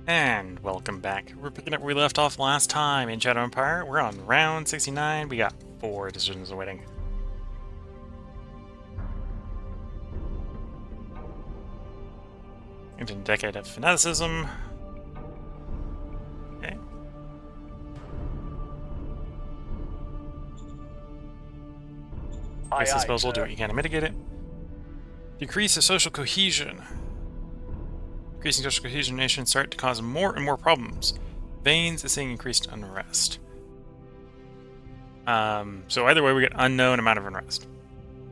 And welcome back. We're picking up where we left off last time in Shadow Empire. We're on round 69. We got 4 decisions awaiting. Into a decade of fanaticism. Okay. Waste disposal, do what you can to mitigate it. Decrease the social cohesion. Increasing social cohesion nations start to cause more and more problems. Veins is seeing increased unrest. So either way, we get unknown amount of unrest.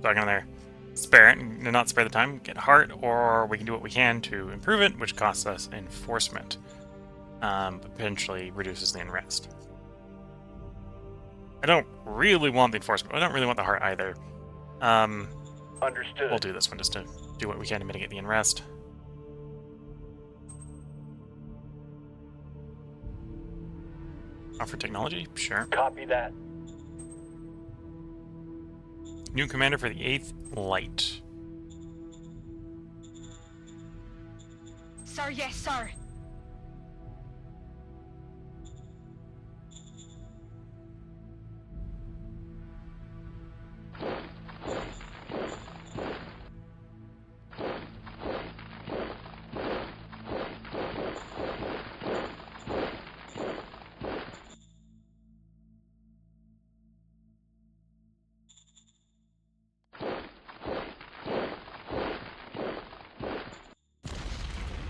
So I can either spare it and not spare the time, get heart, or we can do what we can to improve it, which costs us enforcement, but potentially reduces the unrest. I don't really want the enforcement. I don't really want the heart either. Understood. We'll do this one just to do what we can to mitigate the unrest. Offer technology? Sure. Copy that. New commander for the 8th Light. Sir, yes, sir.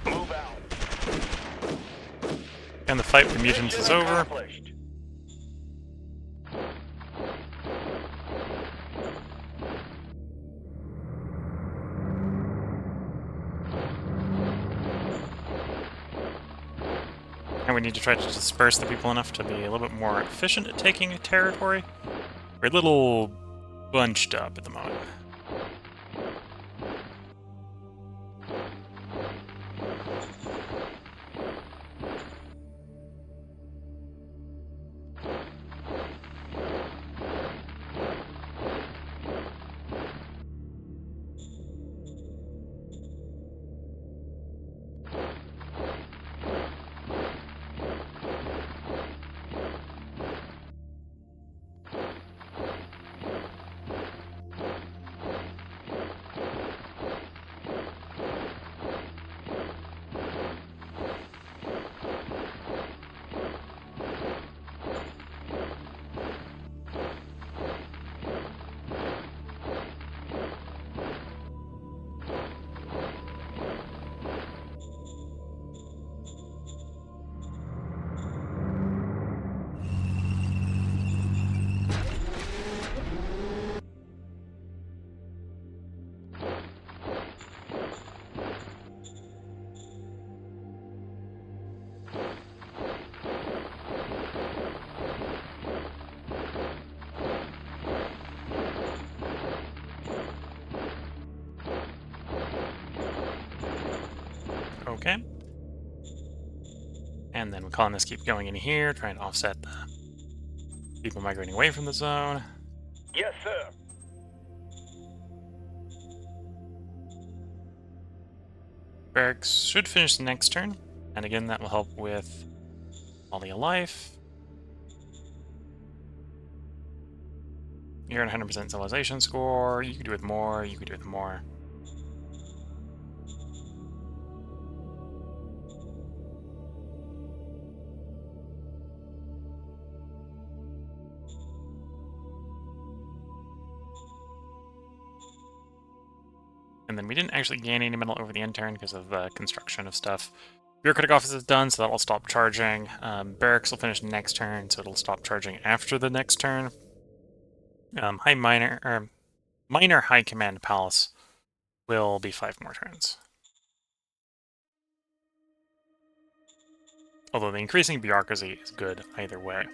Move out. And the fight with the mutants is over. Accomplished. And we need to try to disperse the people enough to be a little bit more efficient at taking a territory. We're a little bunched up at the moment. Okay. And then colonists keep going in here, trying to offset the people migrating away from the zone. Yes, sir. Barracks should finish the next turn, and again that will help with quality of life. You're at 100% civilization score. You could do with more. You could do with more. And then we didn't actually gain any metal over the end turn because of the construction of stuff. Bureaucratic office is done, so that will stop charging. Barracks will finish next turn, so it'll stop charging after the next turn. Minor High Command Palace will be 5 more turns. Although the increasing bureaucracy is good either way.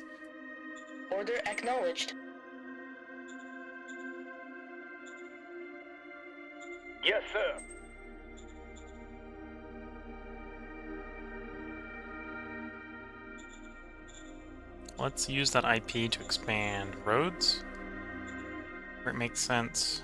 Order acknowledged. Yes, sir. Let's use that IP to expand roads, where it makes sense.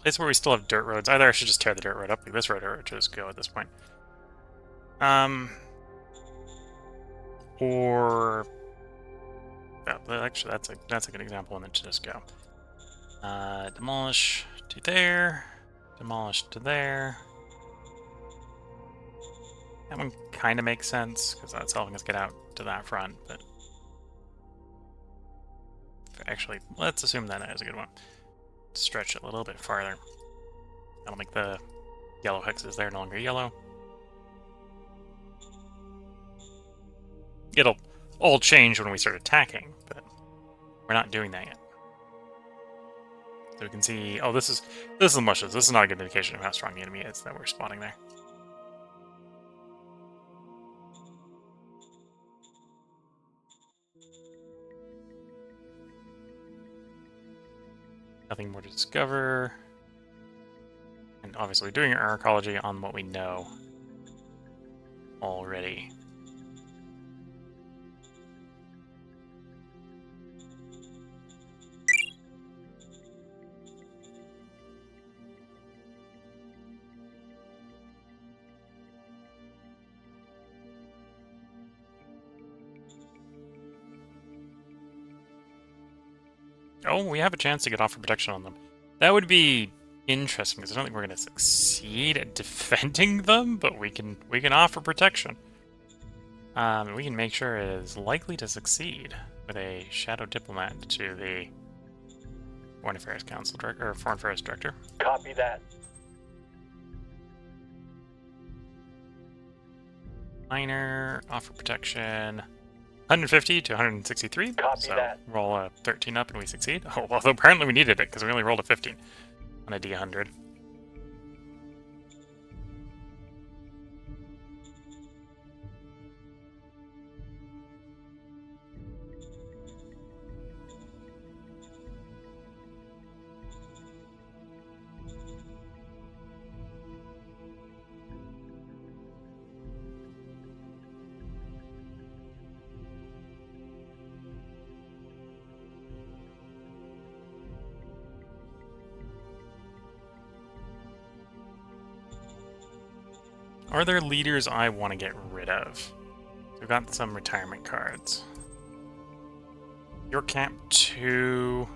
place where we still have dirt roads. Either I should just tear the dirt road up like this road, or just go at this point. Or yeah, actually, that's a good example one to just go. Demolish to there, demolish to there. That one kind of makes sense because that's helping us get out to that front. But actually, let's assume that is a good one. Stretch it a little bit farther. That'll make the yellow hexes there no longer yellow. It'll all change when we start attacking, but we're not doing that yet. So we can see, oh, this is the mushes. This is not a good indication of how strong the enemy is that we're spotting there. Nothing more to discover. And obviously doing our ecology on what we know already. Oh, we have a chance to get offer protection on them. That would be interesting because I don't think we're going to succeed at defending them, but we can offer protection. We can make sure it is likely to succeed with a shadow diplomat to the Foreign Affairs Council Director or Foreign Affairs Director. Copy that. Minor offer protection. 150 to 163. Copy so that. Roll a 13 up and we succeed. Oh, although apparently we needed it because we only rolled a 15 on a D100. Are there leaders I want to get rid of? We've got some retirement cards. Your camp 2.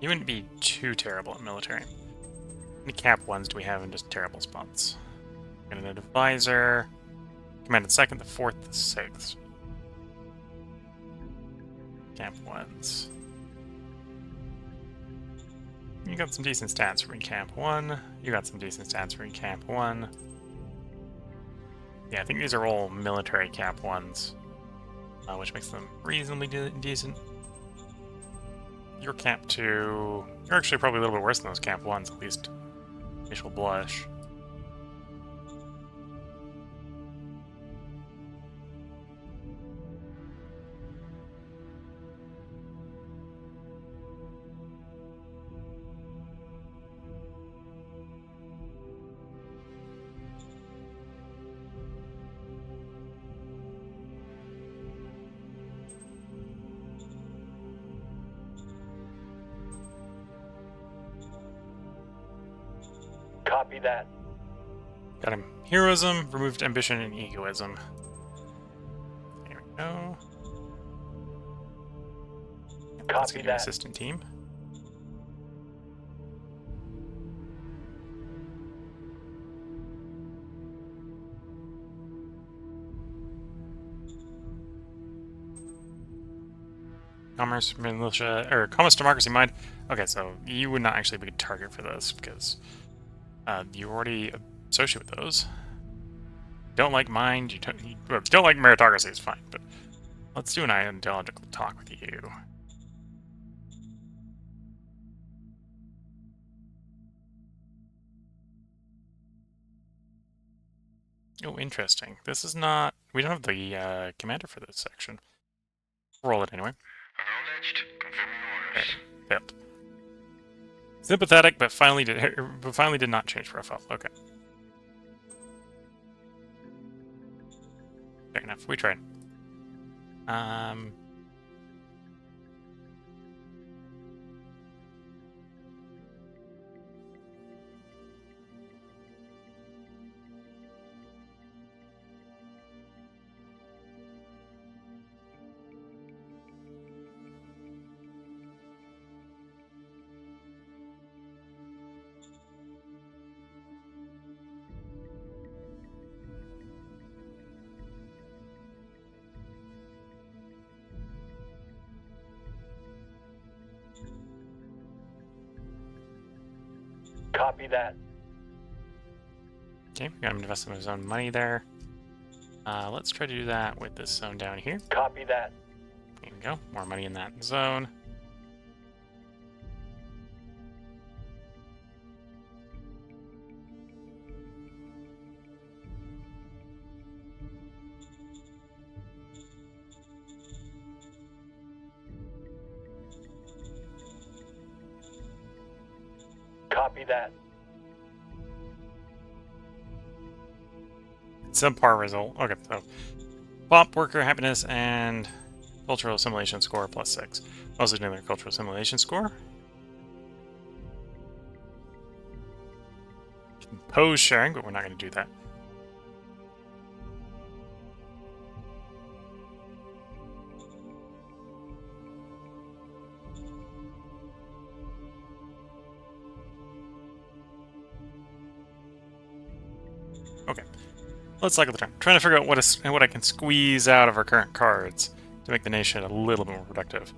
You wouldn't be too terrible at military. How many camp 1s do we have in just terrible spots? Got an advisor. Commanded 2nd, the 4th, the 6th. Camp 1s. You got some decent stats for Camp 1. You got some decent stats for Camp 1. Yeah, I think these are all military Camp 1s, which makes them reasonably decent. Your Camp 2... You're actually probably a little bit worse than those Camp 1s, at least initial blush. Copy that. Got him. Heroism, removed ambition, and egoism. There we go. Let's Copy get your that. assistant team. Commerce, militia, or commerce, democracy, mind. Okay, so you would not actually be a good target for this because you already associate with those. Don't like mind. Well, if you don't like meritocracy, it's fine. But let's do an ideological talk with you. Oh, interesting. This is not. We don't have the commander for this section. Roll it anyway. Acknowledged. Confirming orders. Okay, failed. Sympathetic, but finally did not change profile. Okay. Fair enough. We tried. Copy that. Okay, we got him investing his own money there. Let's try to do that with this zone down here. Copy that. There we go. More money in that zone. Copy that. Subpar result. Okay, so pop, worker happiness, and cultural assimilation score +6. Also doing their cultural assimilation score. Compose sharing, but we're not going to do that. Okay, let's cycle the turn. Trying to figure out what I can squeeze out of our current cards to make the nation a little bit more productive.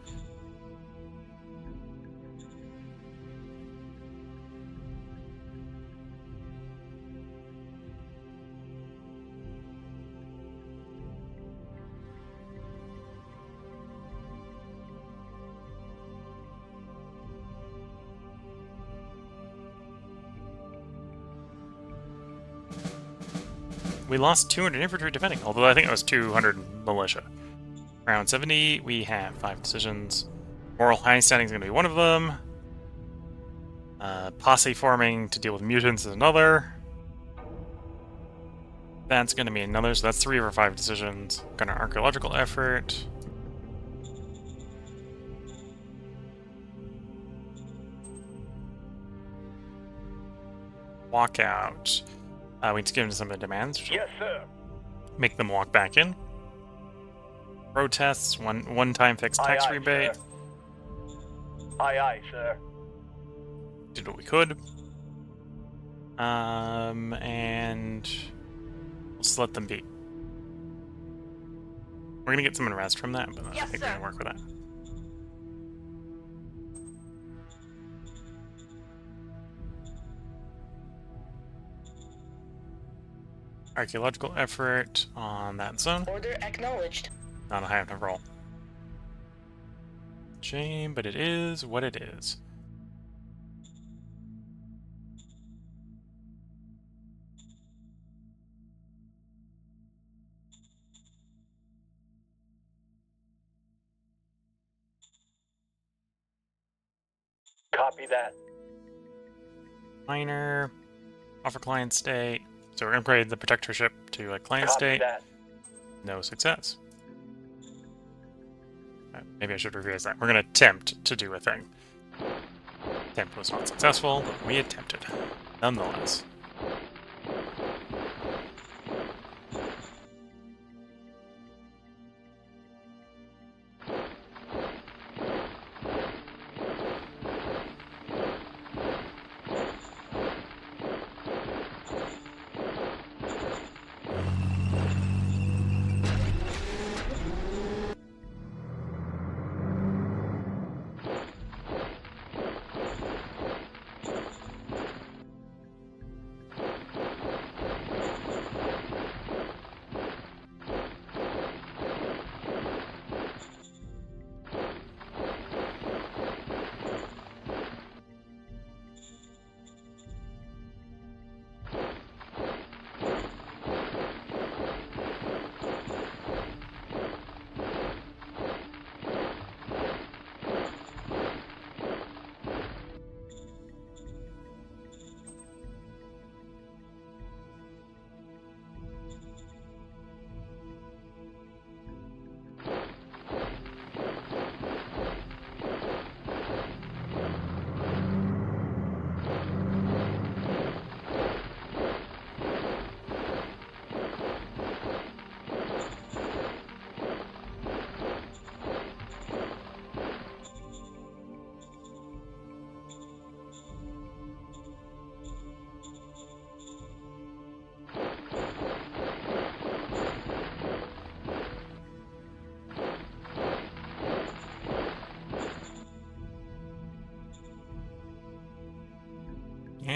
We lost 200 infantry defending, although I think it was 200 militia. Round 70, we have 5 decisions. Moral high standing is going to be one of them. Posse forming to deal with mutants is another. That's going to be another, so that's 3 of our 5 decisions. Got an archaeological effort. Walkout. We need to give them some of the demands. Yes, sir. Make them walk back in. Protests, one-time fixed tax rebate. Sir. Aye, sir. Did what we could. And we'll just let them be. We're gonna get some unrest from that, but I think we're gonna work with that. Archaeological effort on that zone. Order acknowledged. Not a high enough roll. Shame, but it is what it is. Copy that. Minor. Offer client state. So we're gonna upgrade the protectorship to a client Copy state. that. No success. Maybe I should revise that. We're gonna attempt to do a thing. Attempt was not successful, but we attempted. Nonetheless.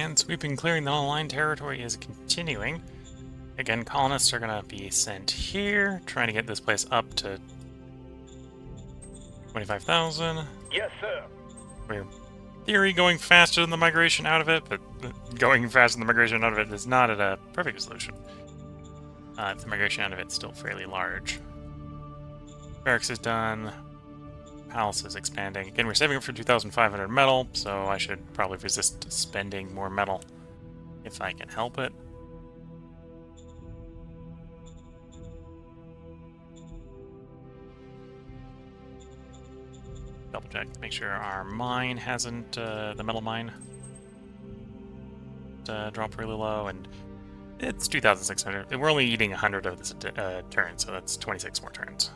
And sweeping, clearing the online territory is continuing. Again, colonists are going to be sent here, trying to get this place up to 25,000. Yes, sir. We're, in theory, going faster than the migration out of it, but going faster than the migration out of it is not a perfect solution. If the migration out of it's still fairly large. Barracks is done. Palace is expanding. Again, we're saving up for 2,500 metal, so I should probably resist spending more metal if I can help it. Double check, make sure our mine hasn't, the metal mine, dropped really low, and it's 2,600. We're only eating 100 of this turn, so that's 26 more turns.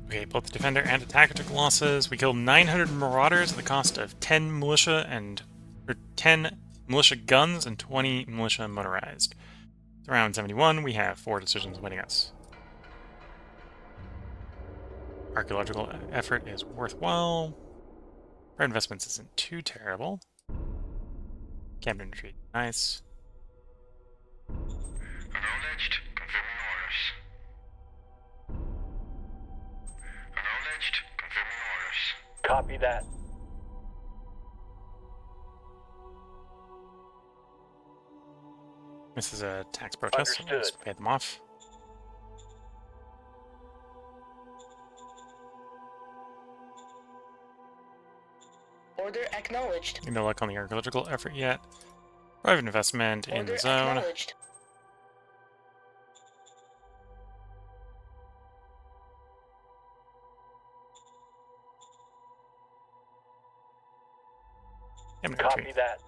Okay, both the defender and attacker took losses. We killed 900 marauders at the cost of 10 militia guns and 20 militia motorized. It's around 71. We have 4 decisions winning us. Archaeological effort is worthwhile. Our investments isn't too terrible. Cabinet retreat, nice. Acknowledged. Confirming orders. Acknowledged. Confirming orders. Copy that. This is a tax protest, so let's pay them off. Order acknowledged. No luck on the archaeological effort yet. Private investment in the zone. Acknowledged. Copy that.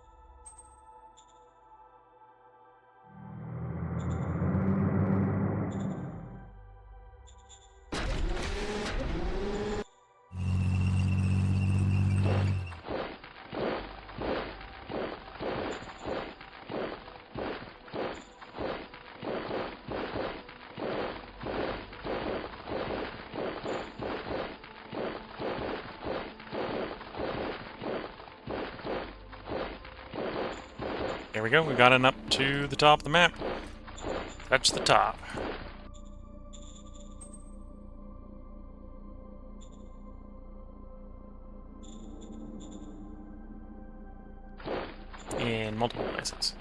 There we go, we've gotten up to the top of the map. Touch the top. In multiple places.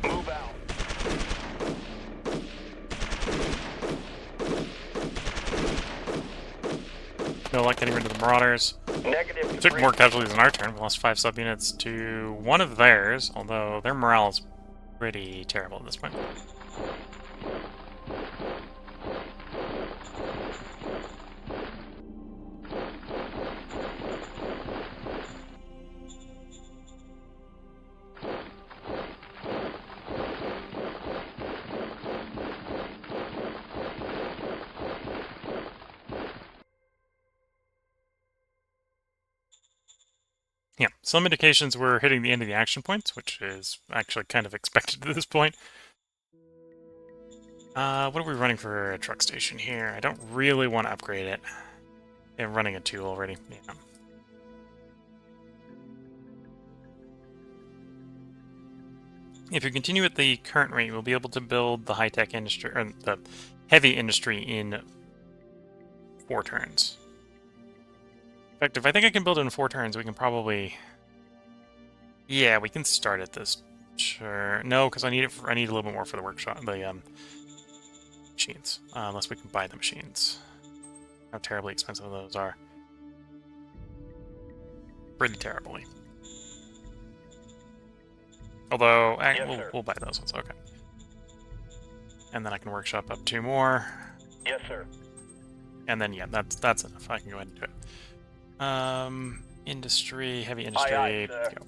Move out. No luck getting rid of the marauders. Negative. We took more casualties in our turn. We lost 5 subunits to one of theirs, although their morale is pretty terrible at this point. Yeah, some indications we're hitting the end of the action points, which is actually kind of expected at this point. What are we running for a truck station here? I don't really want to upgrade it. They're running a 2 already. Yeah. If you continue at the current rate, we'll be able to build the high-tech industry, or the heavy industry in 4 turns. In fact, if I think I can build it in 4 turns, we can probably... Yeah, we can start at this. Sure. No, because I need it. I need a little bit more for the workshop. The machines, unless we can buy the machines. How terribly expensive those are. Pretty terribly. Although, we'll buy those ones, okay. And then I can workshop up 2 more. Yes, sir. And then, yeah, that's enough. I can go ahead and do it. Industry, heavy industry, Aye, sir. go.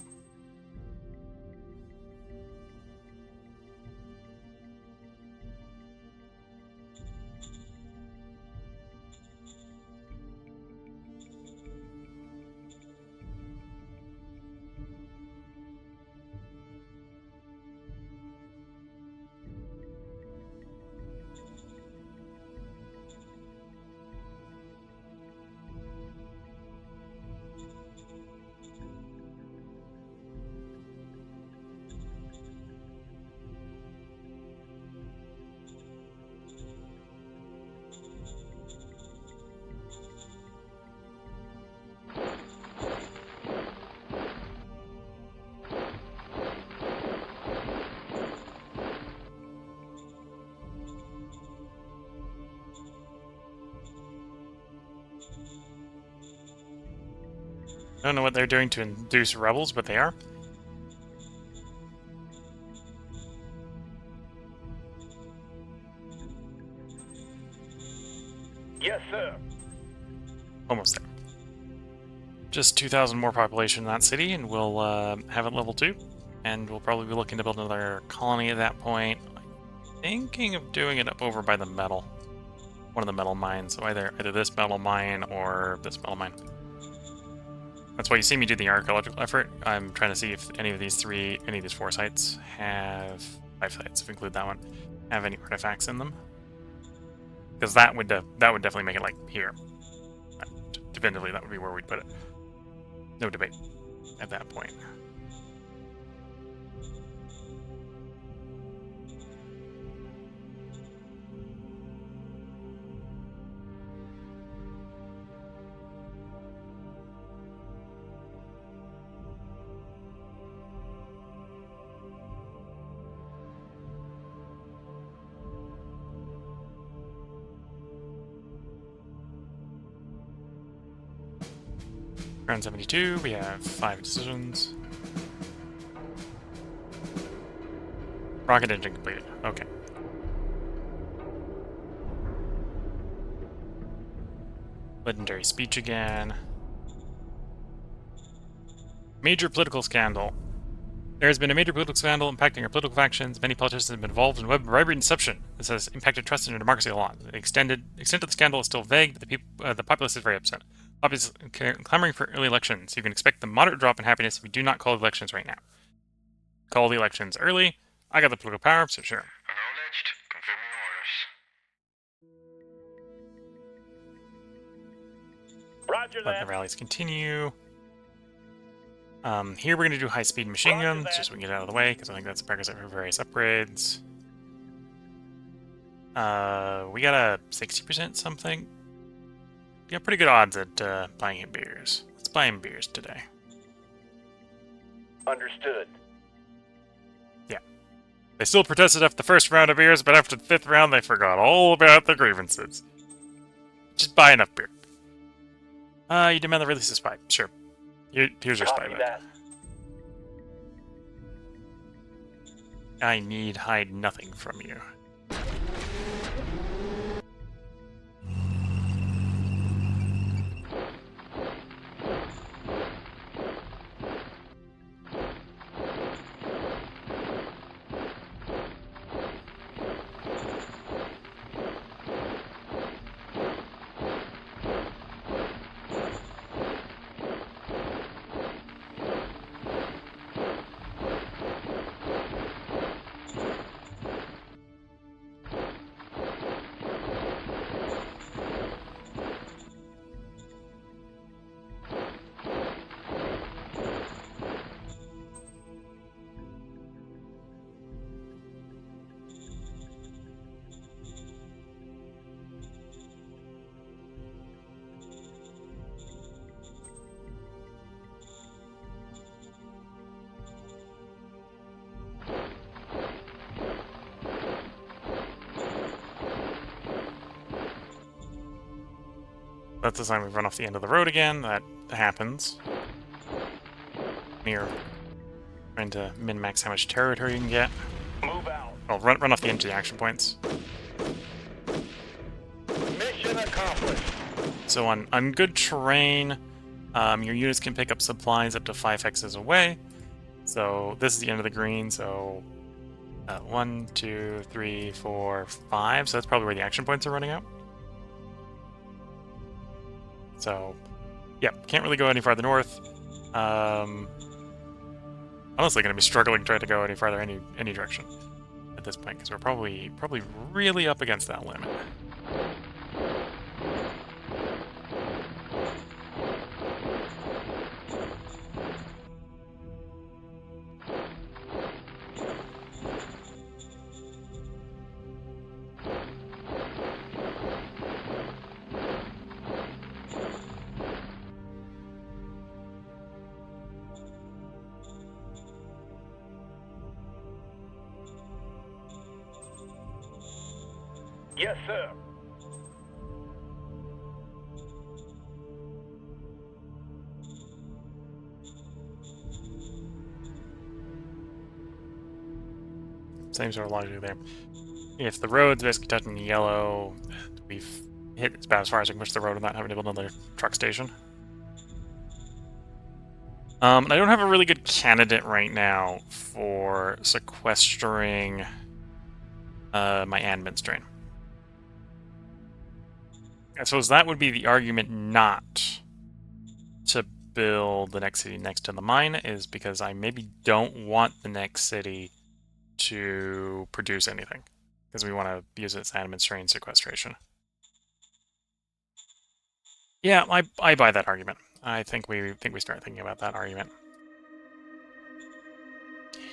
I don't know what they're doing to induce rebels, but they are. Yes, sir. Almost there. Just 2,000 more population in that city, and we'll have it level 2. And we'll probably be looking to build another colony at that point. I'm thinking of doing it up over by the metal. One of the metal mines. So either this metal mine or this metal mine. That's why you see me do the archaeological effort. I'm trying to see if any of these 4 sites have 5 sites, if we include that one, have any artifacts in them. Because that would definitely make it like here. Definitively, that would be where we'd put it. No debate at that point. Round 72, we have 5 decisions. Rocket engine completed. Okay. Legendary speech again. Major political scandal. There has been a major political scandal impacting our political factions. Many politicians have been involved in web bribery and deception. This has impacted trust in our democracy a lot. The extent of the scandal is still vague, but the populace is very upset. Populace is clamoring for early elections. You can expect a moderate drop in happiness if we do not call the elections right now. Call the elections early. I got the political power, so sure. Acknowledged. Confirming orders. Roger Let that. the rallies continue. Here we're going to do high-speed machine Roger guns, that. just so we can get out of the way, because I think that's a prerequisite for various upgrades. We got a 60% something. We got pretty good odds at buying him beers. Let's buy him beers today. Understood. Yeah. They still protested after the first round of beers, but after the 5th round they forgot all about the grievances. Just buy enough beer. You demand the release of spy. Sure. Here's your spy Copy back. that. I need hide nothing from you. That's the sign we've run off the end of the road again. That happens. You're trying to min-max how much territory you can get. Move out. Oh, run off the edge of the action points. Mission accomplished. So on good terrain, your units can pick up supplies up to 5 hexes away. So this is the end of the green, so 1, 2, 3, 4, 5. So that's probably where the action points are running out. So, yeah, can't really go any farther north. Honestly, going to be struggling trying to go any farther any direction at this point, because we're probably really up against that limit. Yes, sir. Same sort of logic there. If the road's basically touching yellow, we've hit about as far as I can push the road without having to build another truck station. I don't have a really good candidate right now for sequestering my admin strain. I suppose that would be the argument not to build the next city next to the mine, is because I maybe don't want the next city to produce anything, because we want to use it as admin strain sequestration. Yeah, I buy that argument. I think we start thinking about that argument.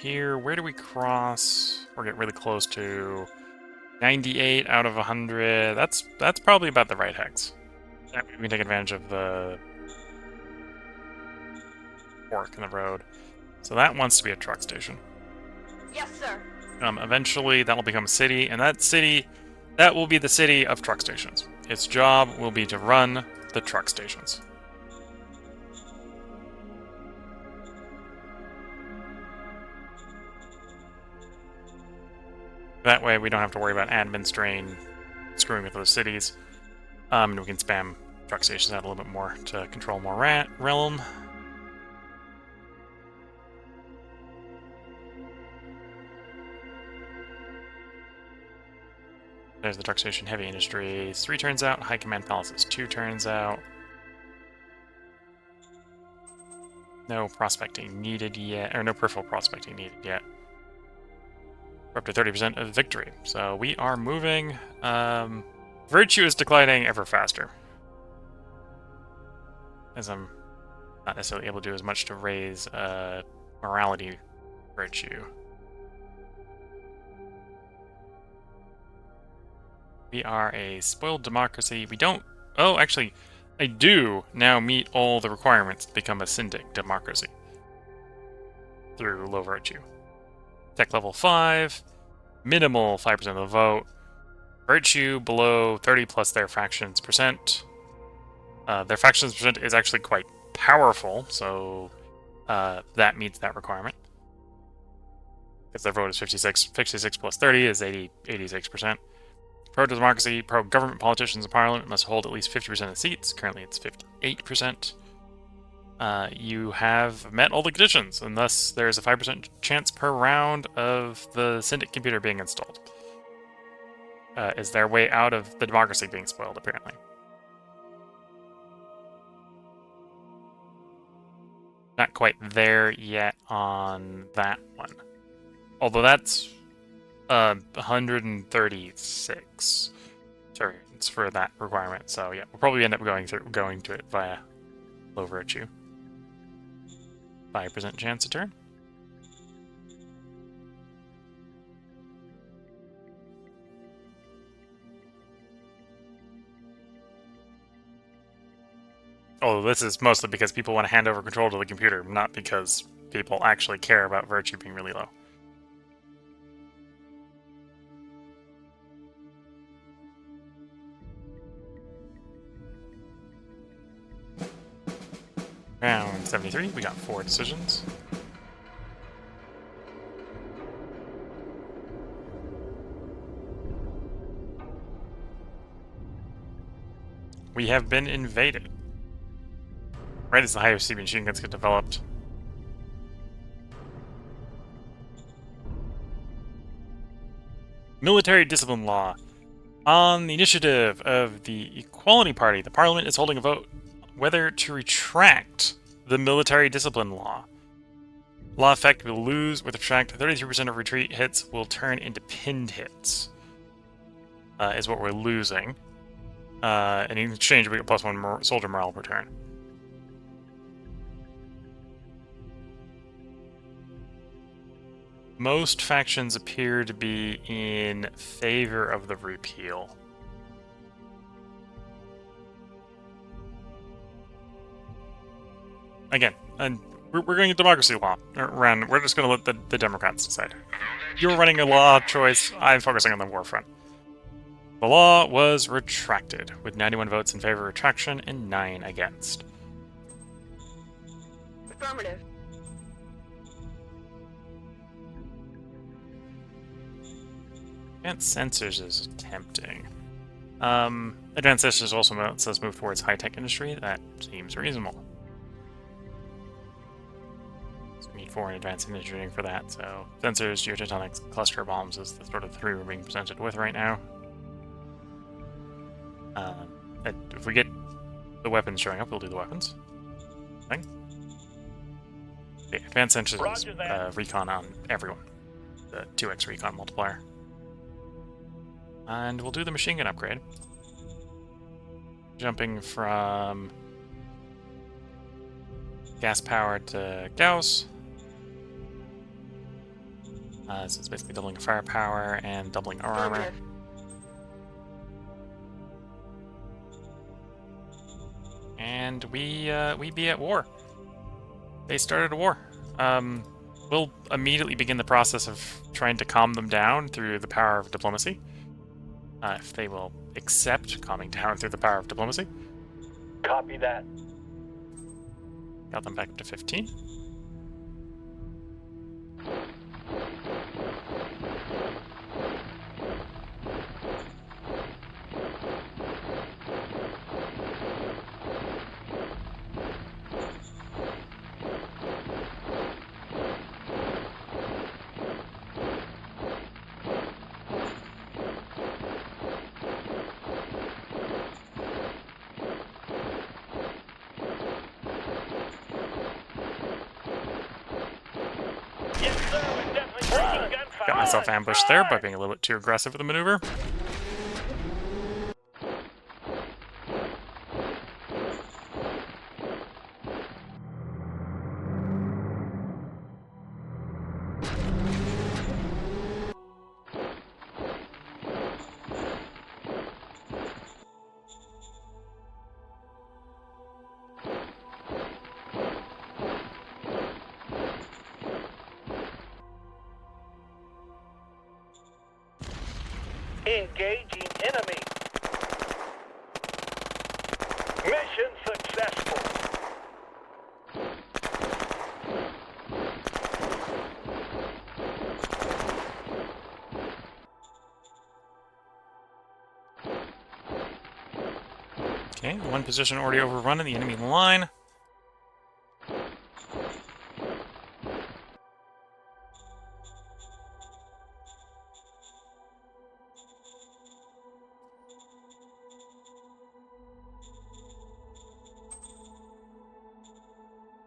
Here, where do we cross or get really close to? 98 out of 100. That's probably about the right hex. That way we can take advantage of the fork in the road. So that wants to be a truck station. Yes, sir. Eventually, that'll become a city, and that will be the city of truck stations. Its job will be to run the truck stations. That way, we don't have to worry about admin strain screwing with those cities. And we can spam truck stations out a little bit more to control more realm. There's the truck station. Heavy industries 3 turns out. High command palaces 2 turns out. No prospecting needed yet, or no peripheral prospecting needed yet. We're up to 30% of victory, so we are moving. Virtue is declining ever faster, as I'm not necessarily able to do as much to raise morality virtue. We are a spoiled democracy. We don't... Oh, actually, I do now meet all the requirements to become a syndic democracy through low virtue. Tech level 5, minimal 5% of the vote, virtue below 30 plus their factions percent. Their factions percent is actually quite powerful, so that meets that requirement. Because their vote is 56 plus 30 is 86%. Pro-democracy, pro-government politicians in parliament must hold at least 50% of seats. Currently it's 58%. You have met all the conditions, and thus there's a 5% chance per round of the syndic computer being installed. Is their way out of the democracy being spoiled, apparently. Not quite there yet on that one. Although that's 136 turns for that requirement. So yeah, we'll probably end up going to it via low virtue. 5% chance a turn. Although this is mostly because people want to hand over control to the computer, not because people actually care about virtue being really low. Round 73, we got 4 decisions. We have been invaded. Right as the higher speed machine guns get developed. Military discipline law. On the initiative of the Equality Party, the Parliament is holding a vote whether to retract the military discipline law. Law effect will lose with retract. 33% of retreat hits will turn into pinned hits. Is what we're losing. And in exchange, we get +1 soldier morale per turn. Most factions appear to be in favor of the repeal. Again, and we're going to democracy law. We're just going to let the Democrats decide. You're running a law choice. I'm focusing on the war front. The law was retracted, with 91 votes in favor of retraction and 9 against. Affirmative. Advanced sensors is tempting. Advanced sensors also says move towards high-tech industry. That seems reasonable. So we need 4 in advanced engineering for that. So sensors, geotectonics, cluster bombs is the sort of 3 we're being presented with right now. If we get the weapons showing up, we'll do the weapons. Okay, advanced sensors is recon on everyone. The 2x recon multiplier. And we'll do the machine gun upgrade. Jumping from gas power to Gauss. So it's basically doubling firepower and doubling our armor. Affirmative. And we be at war. They started a war. We'll immediately begin the process of trying to calm them down through the power of diplomacy. If they will accept calming down through the power of diplomacy. Copy that. Got them back up to 15. Yes, sir. We're definitely breaking gunfire. Got myself ambushed there by being a little bit too aggressive with the maneuver. Engaging enemy. Mission successful. Okay, one position already overrun in the enemy line.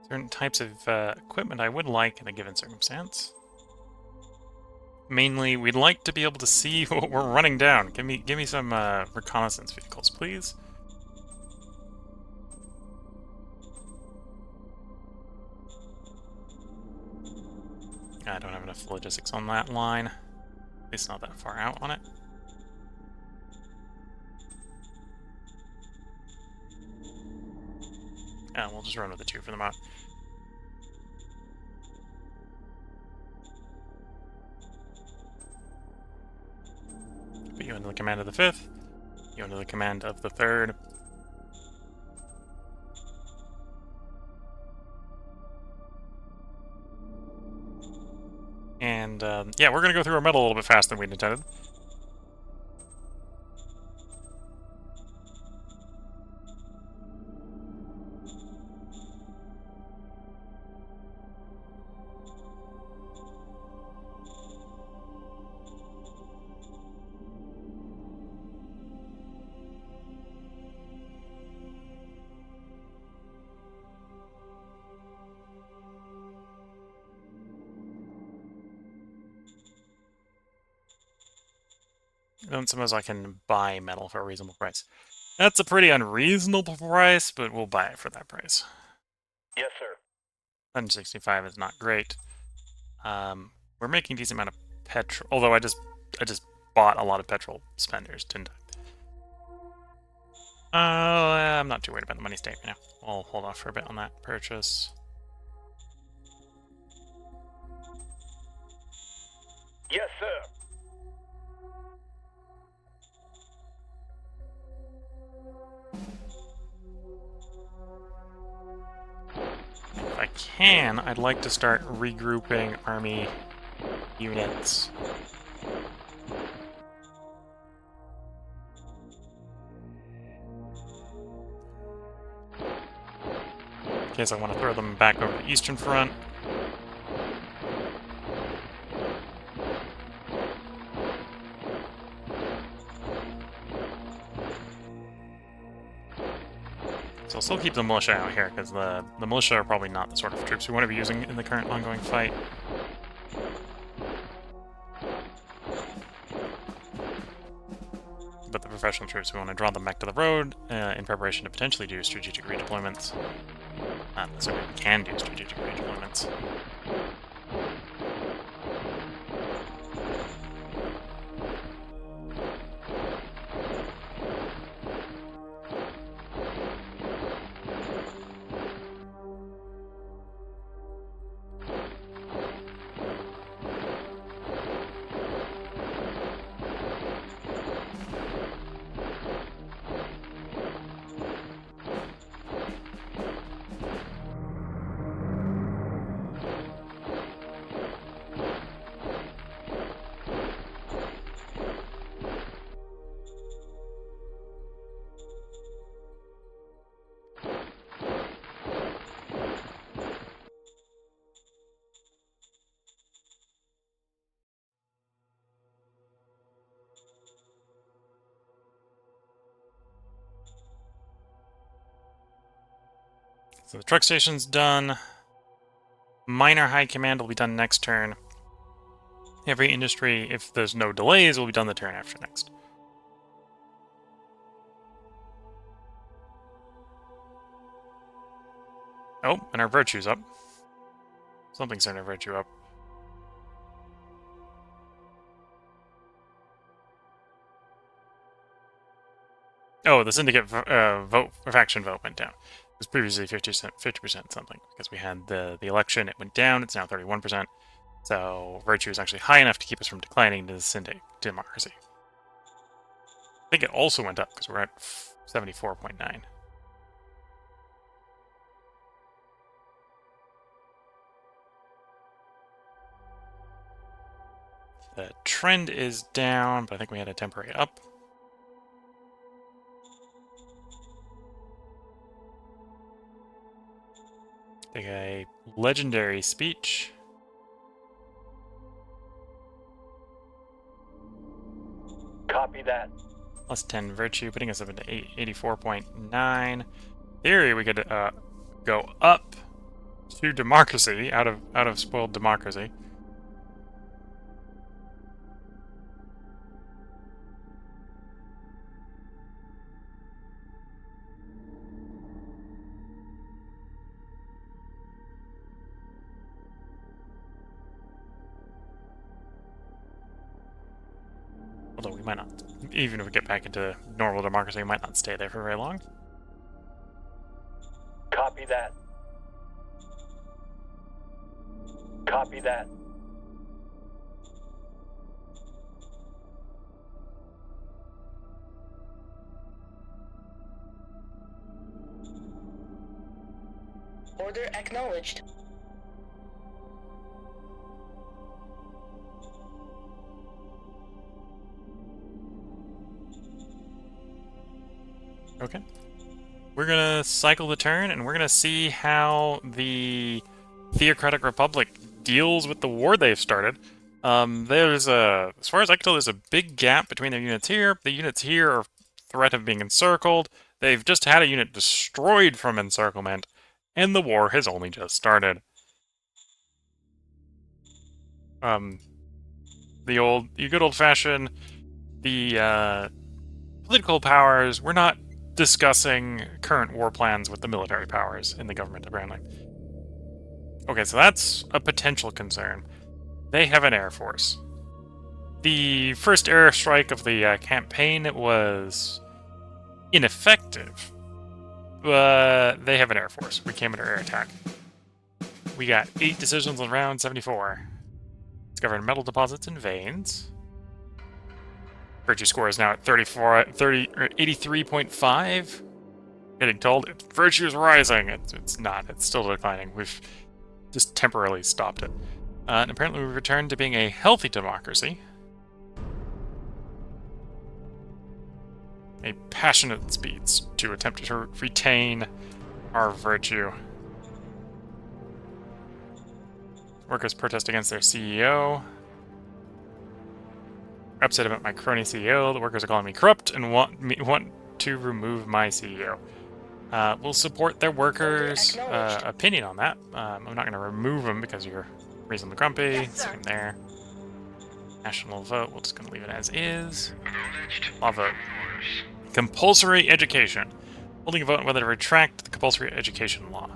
Certain types of equipment I would like in a given circumstance. Mainly, we'd like to be able to see what we're running down. Give me some reconnaissance vehicles, please. I don't have enough logistics on that line. At least not that far out on it. We'll just run with the 2 for the moment. Put you under the command of the 5th. You under the command of the 3rd. And, yeah, we're going to go through our metal a little bit faster than we'd intended. I don't suppose I can buy metal for a reasonable price. That's a pretty unreasonable price, but we'll buy it for that price. Yes, sir. 165 is not great. We're making a decent amount of petrol, although I just bought a lot of petrol spenders, didn't I? I'm not too worried about the money statement now. I'll hold off for a bit on that purchase. Yes, sir. If I can, I'd like to start regrouping army units. In case I want to throw them back over the Eastern Front. So I'll still keep the militia out here, because the militia are probably not the sort of troops we want to be using in the current ongoing fight. But the professional troops, we want to draw them back to the road in preparation to potentially do strategic redeployments. So we can do strategic redeployments. So the truck station's done. Minor high command will be done next turn. Every industry, if there's no delays, will be done the turn after next. Oh, and our virtue's up. Something's turning our virtue up. Oh, the syndicate faction vote went down. It was previously 50% something, because we had the election, it went down, it's now 31%. So virtue is actually high enough to keep us from declining to the syndicate democracy. I think it also went up, because we're at 74.9. The trend is down, but I think we had a temporary up. Take a legendary speech. Copy that. Plus 10 virtue, putting us up into 84.9. Theory, we could go up to democracy, out of spoiled democracy. Although we might not, even if we get back into normal democracy, we might not stay there for very long. Copy that. Copy that. Order acknowledged. Okay. We're gonna cycle the turn, and we're gonna see how the Theocratic Republic deals with the war they've started. There's a, as far as I can tell, there's a big gap between their units here. The units here are threat of being encircled. They've just had a unit destroyed from encirclement, and the war has only just started. The good old-fashioned, the political powers. We're not discussing current war plans with the military powers in the government, apparently. Okay, so that's a potential concern. They have an air force. The first airstrike of the campaign was ineffective, but they have an air force. We came under air attack. We got 8 decisions on round 74. Discovered metal deposits and veins. Virtue score is now at 83.5. Getting told virtue is rising. It's not. It's still declining. We've just temporarily stopped it. And apparently we've returned to being a healthy democracy. A passionate speech to attempt to retain our virtue. Workers protest against their CEO. Upset about my crony CEO. The workers are calling me corrupt and want to remove my CEO. We'll support their workers' opinion on that. I'm not going to remove them because you're reasonably grumpy. Yes, sir. Same there. National vote. We're just going to leave it as is. Law vote. Compulsory education. Holding a vote on whether to retract the compulsory education law.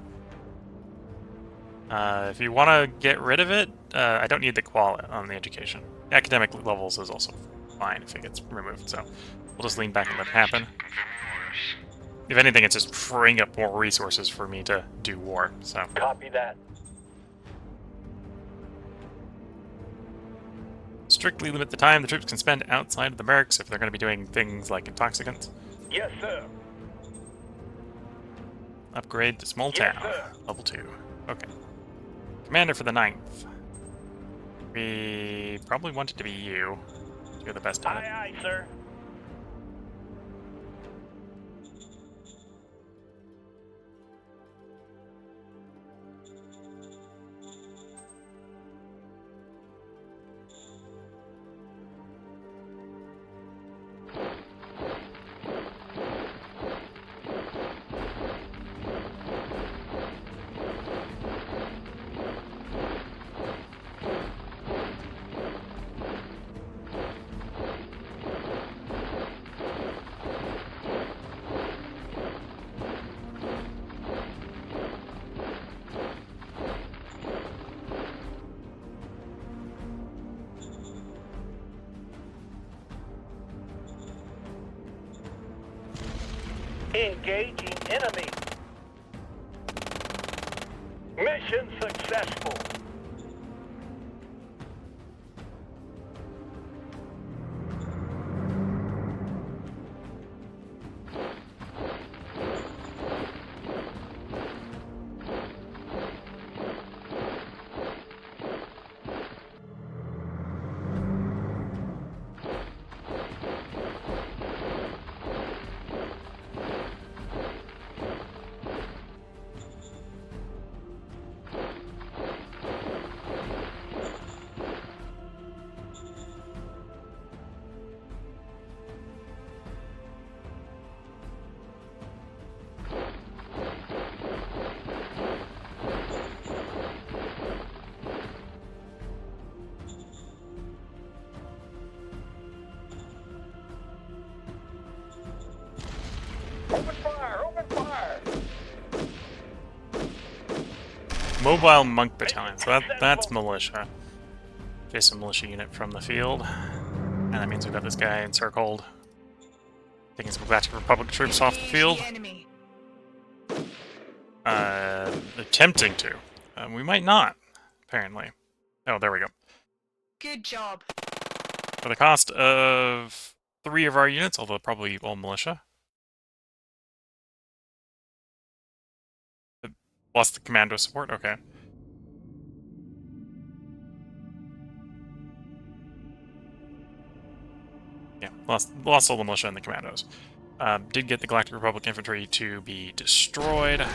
If you want to get rid of it, I don't need the qual on the education. Academic levels is also fine if it gets removed, so we'll just lean back and let it happen. If anything, it's just freeing up more resources for me to do war, so. Copy that. Strictly limit the time the troops can spend outside of the barracks if they're going to be doing things like intoxicants. Yes, sir. Upgrade to small Yes, town. sir. Level 2. Okay. Commander for the 9th. We probably want it to be you. You're the best at it. Aye, aye, sir. Engaging enemy. Mission successful. Open fire! Open fire! Mobile Monk Battalion. So that's militia. Chase a militia unit from the field. And that means we've got this guy encircled. Taking some Galactic Republic troops off the field. Enemy. Attempting to. We might not, apparently. Oh, there we go. Good job. For the cost of 3 of our units, although probably all militia. Plus the commando support, okay. Yeah, lost all the militia and the commandos. Did get the Galactic Republic infantry to be destroyed.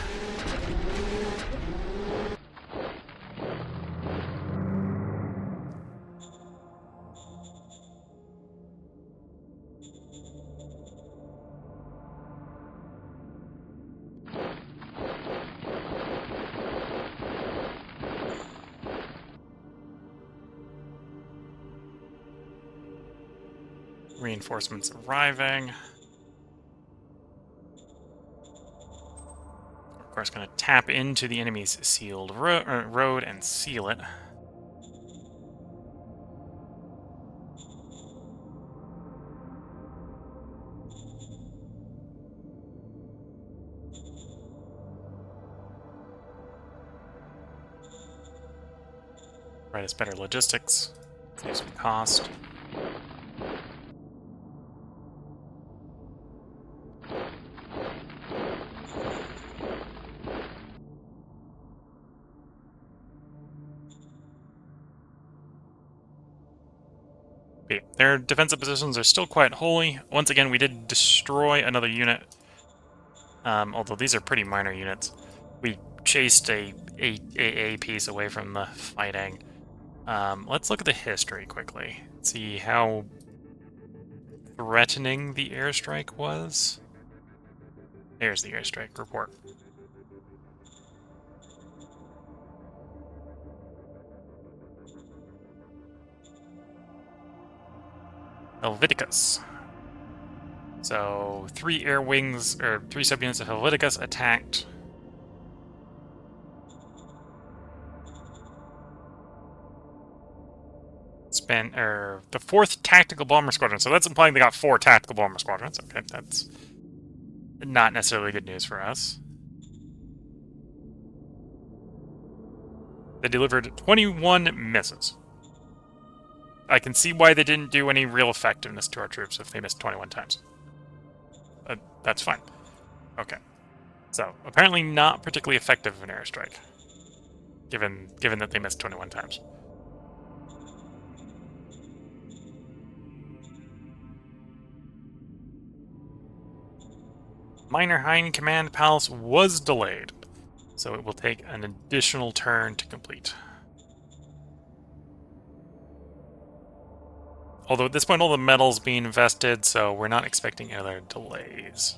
Reinforcements arriving. Of course, going to tap into the enemy's sealed road and seal it. Provide us better logistics, save some cost. Okay, their defensive positions are still quite holy. Once again, we did destroy another unit, although these are pretty minor units. We chased a piece away from the fighting. Let's look at the history quickly. See how threatening the airstrike was. There's the airstrike report. Helveticus. So 3 air wings, or 3 subunits of Helveticus attacked. The 4th Tactical Bomber Squadron. So that's implying they got 4 Tactical Bomber Squadrons. Okay, that's not necessarily good news for us. They delivered 21 misses. I can see why they didn't do any real effectiveness to our troops if they missed 21 times. That's fine. Okay. So, apparently not particularly effective of an airstrike, given that they missed 21 times. Minor Hein Command Palace was delayed, so it will take an additional turn to complete. Although at this point all the metal's being invested, so we're not expecting other delays.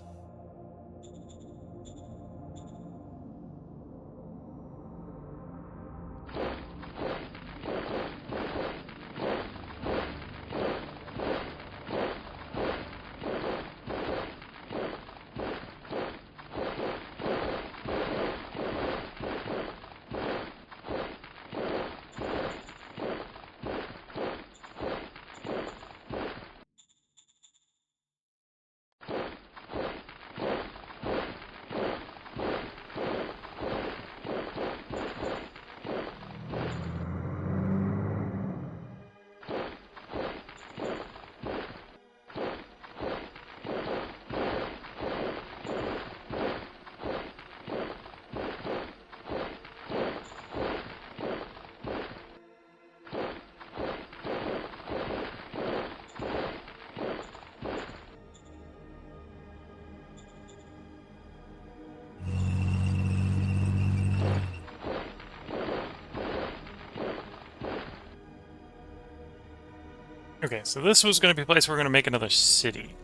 Okay, so this was going to be a place where we're going to make another city.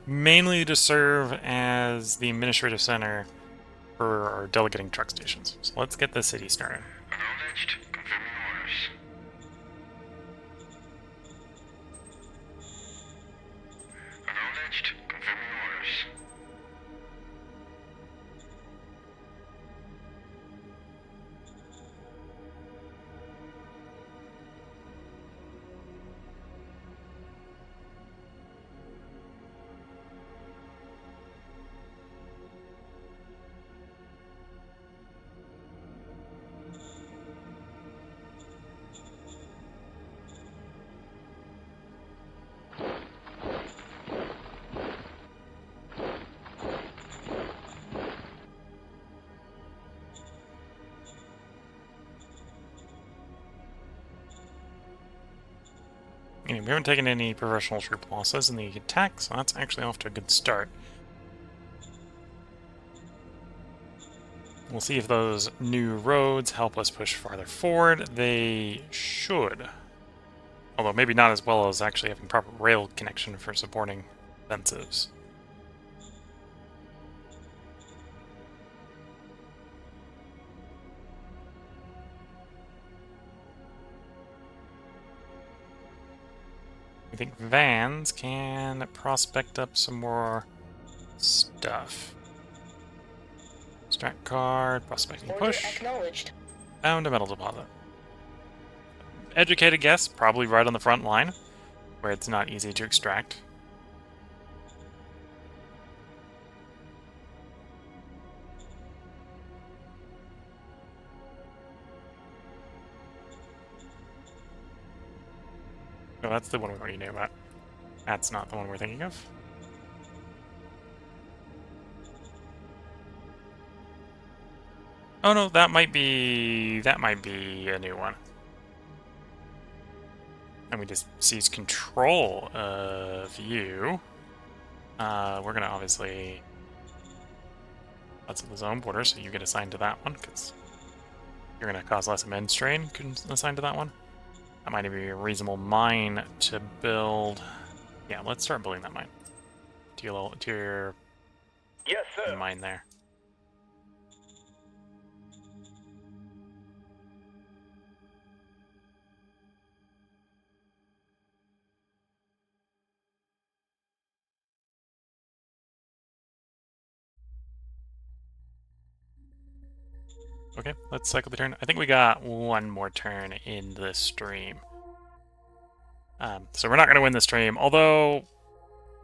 Mainly to serve as the administrative center for our delegating truck stations. So let's get the city started. Acknowledged. Confirming orders. Acknowledged. Confirming orders. We haven't taken any professional troop losses in the attack, so that's actually off to a good start. We'll see if those new roads help us push farther forward. They should. Although maybe not as well as actually having proper rail connection for supporting offensives. I think Vans can prospect up some more stuff. Strat card, prospecting push. Acknowledged. Found a metal deposit. Educated guess, probably right on the front line, where it's not easy to extract. No, that's the one we already knew about. That's not the one we're thinking of. Oh no, that might be a new one. And we just seize control of you. We're gonna obviously... That's the zone border, so you get assigned to that one, because you're gonna cause less immense strain. You can assign to that one. That might be a reasonable mine to build. Yeah, let's start building that mine. To your Yes, sir. mine there. Okay, let's cycle the turn. I think we got one more turn in this stream. So we're not going to win this stream, although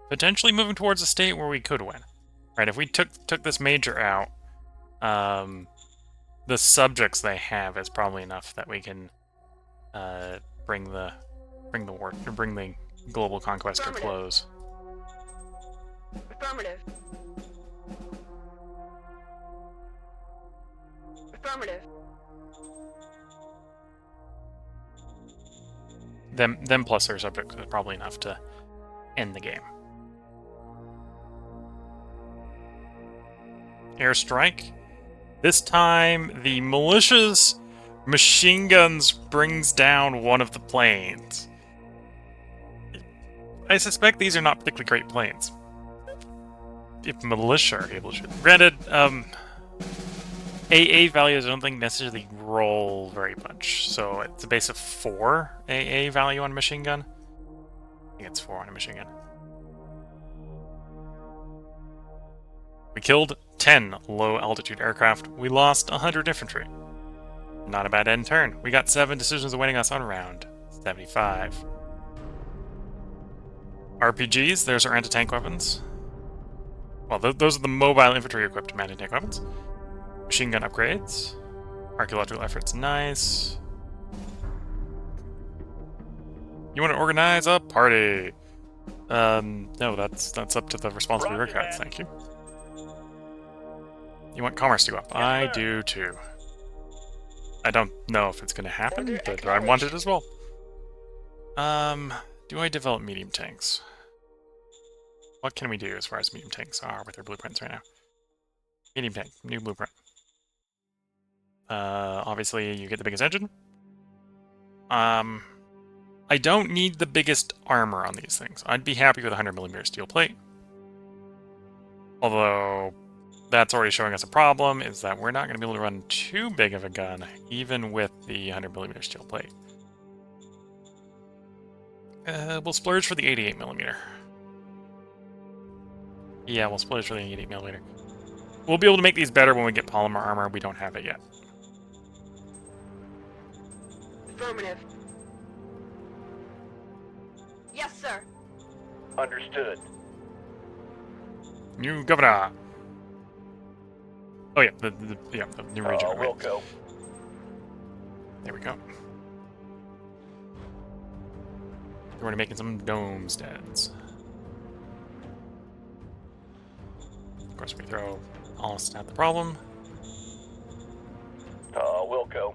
potentially moving towards a state where we could win. Right, if we took this major out, the subjects they have is probably enough that we can bring the global conquest to a close. Affirmative. Affirmative. Them plus their subjects is probably enough to end the game. Airstrike. This time, the militia's machine guns brings down one of the planes. I suspect these are not particularly great planes. If militia are able to shoot. Granted, AA values I don't think necessarily roll very much, so it's a base of 4 AA value on a machine gun. I think it's 4 on a machine gun. We killed 10 low-altitude aircraft. We lost 100 infantry. Not a bad end turn. We got 7 decisions awaiting us on round 75. RPGs, there's our anti-tank weapons. Well, those are the mobile infantry-equipped anti-tank weapons. Machine gun upgrades. Archaeological efforts, nice. You want to organize a party? No, that's up to the responsible bureaucrats, thank you. You want commerce to go up? I do too. I don't know if it's going to happen, but I want it as well. Do I develop medium tanks? What can we do as far as medium tanks are with their blueprints right now? Medium tank, new blueprint. Obviously, you get the biggest engine. I don't need the biggest armor on these things. I'd be happy with 100mm steel plate. Although, that's already showing us a problem, is that we're not going to be able to run too big of a gun, even with the 100mm steel plate. We'll splurge for the 88mm. Yeah, we'll splurge for the 88mm. We'll be able to make these better when we get polymer armor. We don't have it yet. Affirmative. Yes, sir. Understood. New governor. Oh yeah, the new region. Right? We'll go. There we go. We're already making some domesteads. Of course, we throw Allist at the problem. We'll go.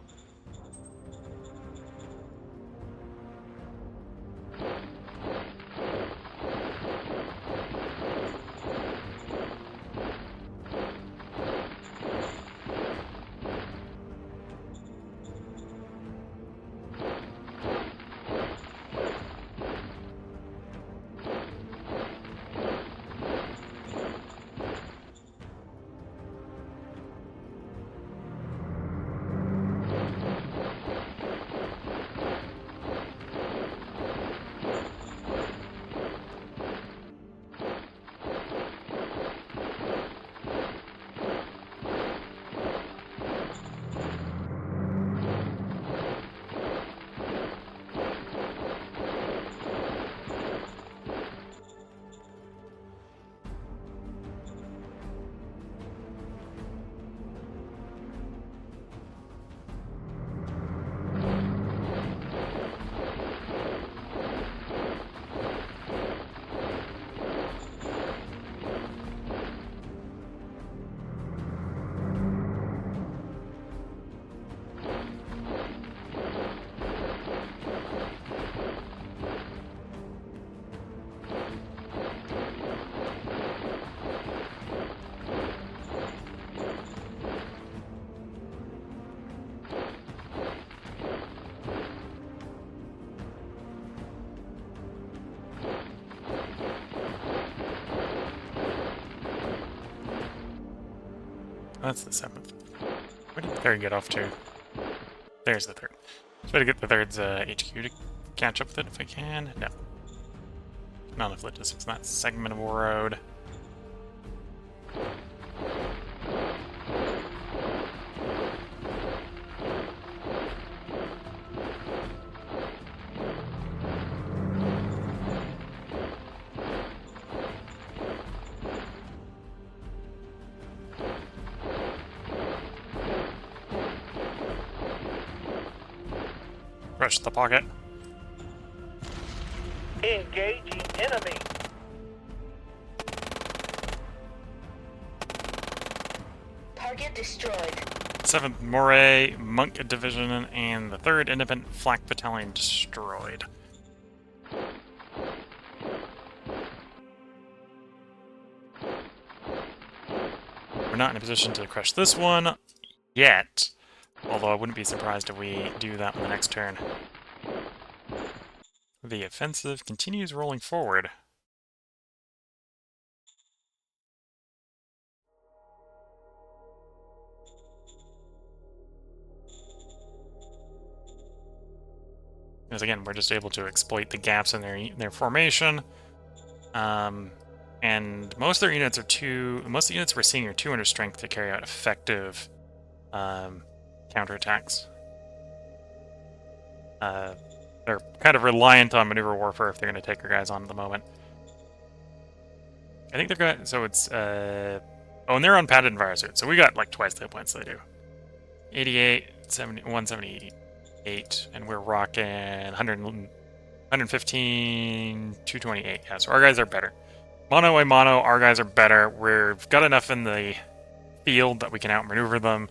that's the 7th. Where did the 3rd get off to? There's the 3rd. Try to get the 3rd's HQ to catch up with it if I can. No. Not enough logistics in that segment of road. Rush the pocket. Engaging enemy. Target destroyed. 7th Moray Monk Division and the 3rd Independent Flak Battalion destroyed. We're not in a position to crush this one yet, although I wouldn't be surprised if we do that on the next turn. The offensive continues rolling forward. Because again, we're just able to exploit the gaps in their formation. And most of their units are most of the units we're seeing are 200 strength to carry out effective counterattacks. They're kind of reliant on maneuver warfare if they're going to take our guys on at the moment. I think they've got, so it's, oh, and they're on padded environment, so we got like twice the hit points they do. 88, 70, 178, and we're rocking 100, 115, 228. Yeah, so our guys are better. Mono a mono, our guys are better. We've got enough in the field that we can outmaneuver them,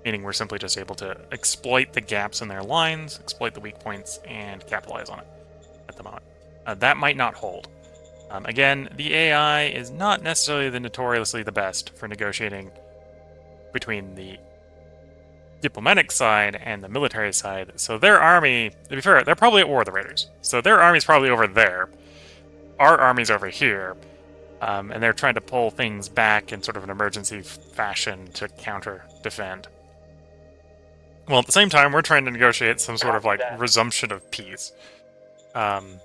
meaning we're simply just able to exploit the gaps in their lines, exploit the weak points, and capitalize on it at the moment. That might not hold. Again, the AI is not necessarily the notoriously the best for negotiating between the diplomatic side and the military side. So their army, to be fair, they're probably at war with the Raiders. So their army's probably over there. Our army's over here. And they're trying to pull things back in sort of an emergency fashion to counter-defend. Well, at the same time, we're trying to negotiate some sort of, like, resumption of peace. Slowly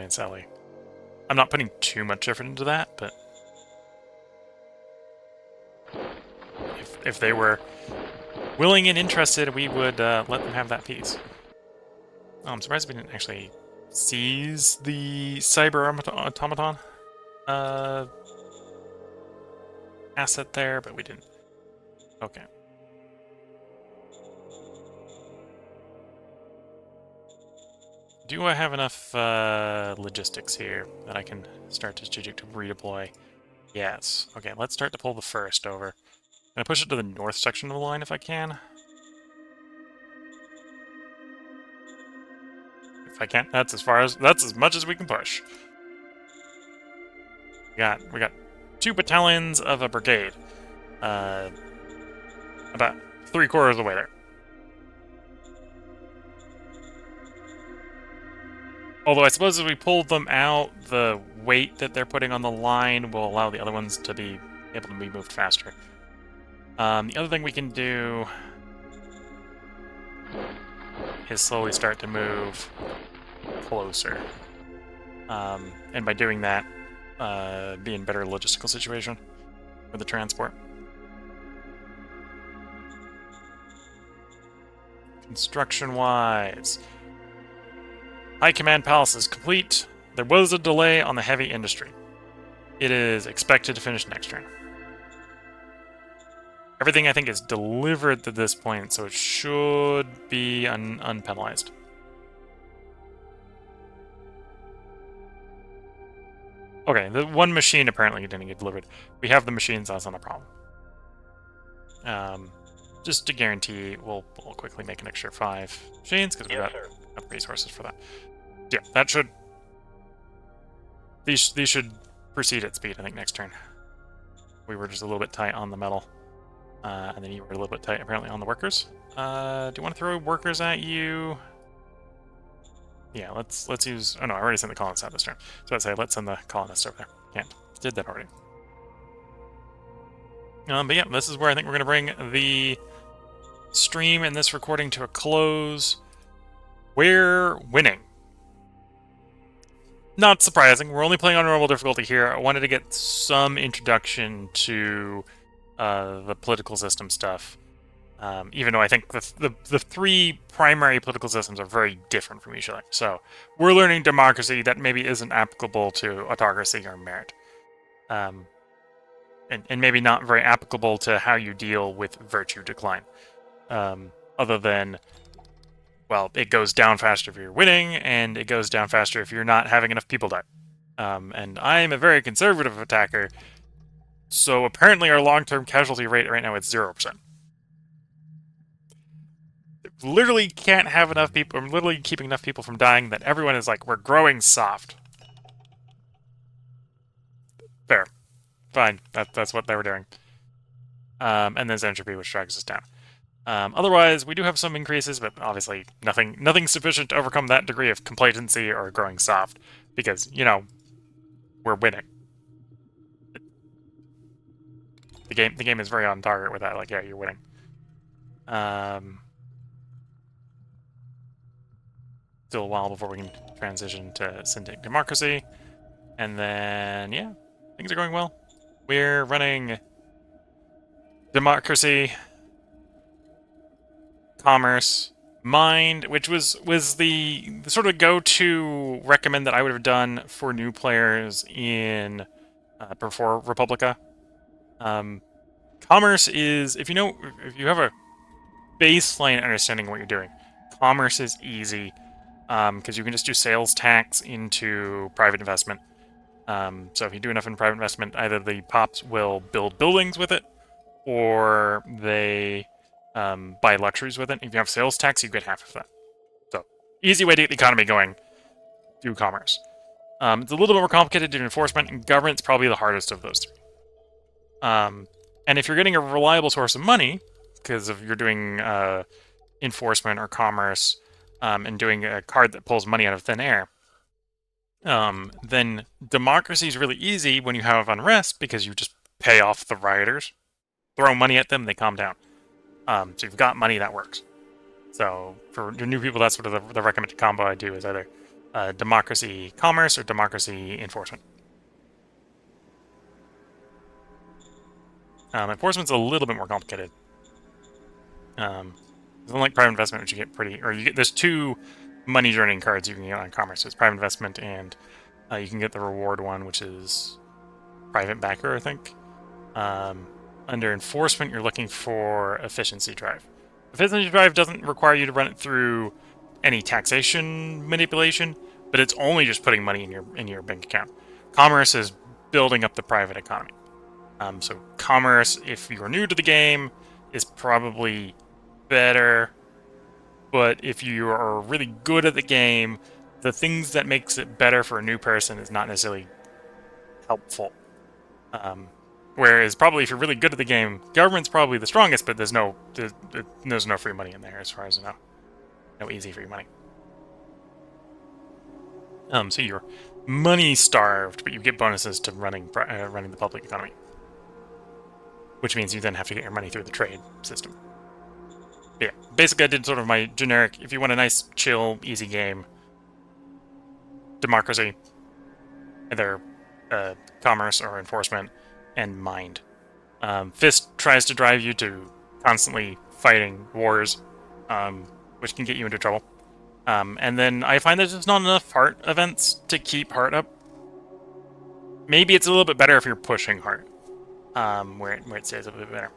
and Sally. I'm not putting too much effort into that, but if they were willing and interested, we would let them have that peace. Oh, I'm surprised we didn't actually seize the cyber automaton asset there, but we didn't. Okay. Do I have enough logistics here that I can start to redeploy? Yes. Okay, let's start to pull the 1st over. I'm gonna push it to the north section of the line if I can. If I can, that's as much as we can push. We got 2 battalions of a brigade. About 3/4 of the way there. Although I suppose if we pull them out, the weight that they're putting on the line will allow the other ones to be able to be moved faster. The other thing we can do is slowly start to move closer. And by doing that, be in better logistical situation for the transport. Construction-wise, High Command Palace is complete. There was a delay on the heavy industry. It is expected to finish next turn. Everything, I think, is delivered to this point, so it should be unpenalized. Okay, the one machine apparently didn't get delivered. We have the machines, that's not a problem. Just to guarantee, we'll quickly make an extra 5 machines, because we've got enough resources for that. Yeah, that should... These should proceed at speed, I think, next turn. We were just a little bit tight on the metal. And then you were a little bit tight, apparently, on the workers. Do you want to throw workers at you? Yeah, let's use... Oh no, I already sent the colonists out this turn. So I'd say let's send the colonists over there. Can't. Did that already. But yeah, this is where I think we're going to bring the stream and this recording to a close. We're winning. Not surprising. We're only playing on normal difficulty here. I wanted to get some introduction to the political system stuff. Even though I think the three primary political systems are very different from each other. So we're learning democracy that maybe isn't applicable to autocracy or merit. And maybe not very applicable to how you deal with virtue decline. Other than, well, it goes down faster if you're winning, and it goes down faster if you're not having enough people die. And I'm a very conservative attacker, so apparently our long-term casualty rate right now is 0%. Literally can't have enough people, I'm literally keeping enough people from dying that everyone is like, we're growing soft. Fair. Fine. That's what they were doing. And there's entropy, which drags us down. Otherwise, we do have some increases, but obviously nothing sufficient to overcome that degree of complacency or growing soft, because, you know, we're winning. The game is very on target with that, like, yeah, you're winning. Still a while before we can transition to synthetic democracy. And then, yeah, things are going well. We're running democracy, commerce, mind, which was the sort of go-to recommend that I would have done for new players in before Republica. Commerce is, if you have a baseline understanding of what you're doing, commerce is easy because you can just do sales tax into private investment. So if you do enough in private investment, either the pops will build buildings with it, or they buy luxuries with it. If you have sales tax, you get half of that. So, easy way to get the economy going, do commerce. It's a little bit more complicated to do enforcement, and government's probably the hardest of those three. And if you're getting a reliable source of money, because if you're doing enforcement or commerce, and doing a card that pulls money out of thin air, then democracy is really easy when you have unrest, because you just pay off the rioters, throw money at them, they calm down. So you've got money that works. So for new people, that's sort of the recommended combo I do, is either democracy commerce or democracy enforcement. Enforcement's a little bit more complicated. Unlike private investment, which you get there's two money journeying cards you can get on commerce. It's private investment, and you can get the reward one, which is private backer, I think. Under enforcement, you're looking for efficiency drive. Efficiency drive doesn't require you to run it through any taxation manipulation, but it's only just putting money in your bank account. Commerce is building up the private economy. So commerce, if you're new to the game, is probably better. But if you are really good at the game, the things that makes it better for a new person is not necessarily helpful. Whereas probably if you're really good at the game, government's probably the strongest, but there's no free money in there as far as I know. No easy free money. So you're money starved, but you get bonuses to running the public economy, which means you then have to get your money through the trade system. But yeah, basically I did sort of my generic, if you want a nice, chill, easy game, democracy, either commerce or enforcement, and mind. Fist tries to drive you to constantly fighting wars, which can get you into trouble. And then I find there's just not enough heart events to keep heart up. Maybe it's a little bit better if you're pushing heart, where it stays a little bit better.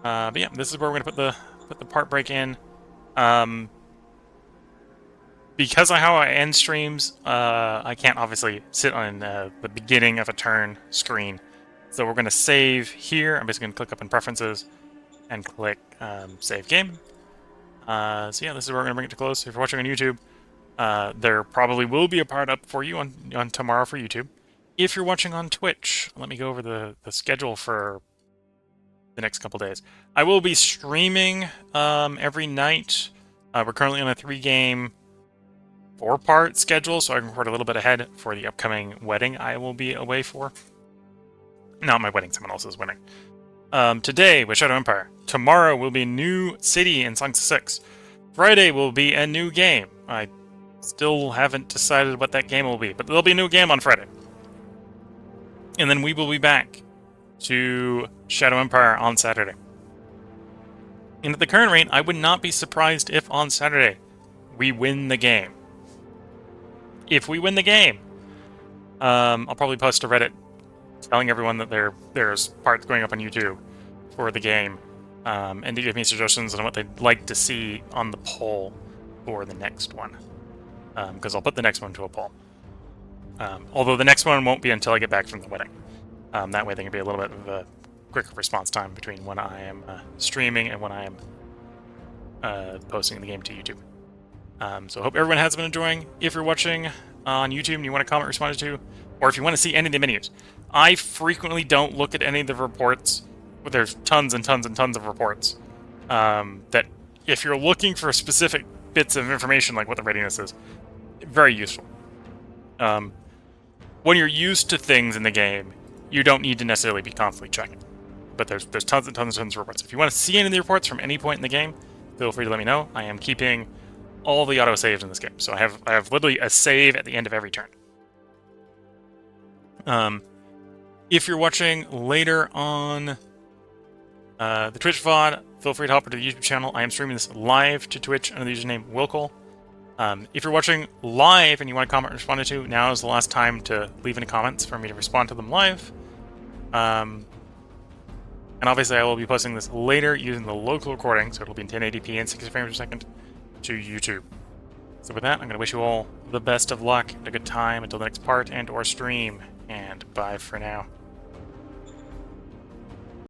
But yeah, this is where we're gonna put the part break in. Because of how I end streams, I can't obviously sit on the beginning of a turn screen. So we're going to save here. I'm just going to click up in Preferences and click Save Game. So yeah, this is where we're going to bring it to close. If you're watching on YouTube, there probably will be a part up for you on tomorrow for YouTube. If you're watching on Twitch, let me go over the schedule for the next couple days. I will be streaming every night. We're currently on a 3-game 4-part schedule, so I can record a little bit ahead for the upcoming wedding I will be away for. Not my wedding, someone else's wedding. Today with Shadow Empire. Tomorrow will be a new city in Songs 6. Friday will be a new game. I still haven't decided what that game will be, but there'll be a new game on Friday. And then we will be back to Shadow Empire on Saturday. And at the current rate, I would not be surprised if on Saturday we win the game. If we win the game, I'll probably post to Reddit telling everyone that there's parts going up on YouTube for the game, and to give me suggestions on what they'd like to see on the poll for the next one. Because I'll put the next one to a poll. Although the next one won't be until I get back from the wedding. That way there can be a little bit of a quicker response time between when I am streaming and when I am posting the game to YouTube. So I hope everyone has been enjoying. If you're watching on YouTube and you want to comment, respond to, or if you want to see any of the menus, I frequently don't look at any of the reports. But there's tons and tons and tons of reports that if you're looking for specific bits of information like what the readiness is, very useful. When you're used to things in the game, you don't need to necessarily be constantly checking. But there's tons and tons and tons of reports. If you want to see any of the reports from any point in the game, feel free to let me know. I am keeping all the autosaves in this game, so I have literally a save at the end of every turn. If you're watching later on the Twitch VOD, feel free to hop into the YouTube channel. I am streaming this live to Twitch under the username Wilkle. If you're watching live and you want to comment or respond to, now is the last time to leave any comments for me to respond to them live. And obviously I will be posting this later using the local recording, so it'll be in 1080p and 60 frames per second to YouTube. So with that, I'm going to wish you all the best of luck and a good time until the next part and or stream, and bye for now.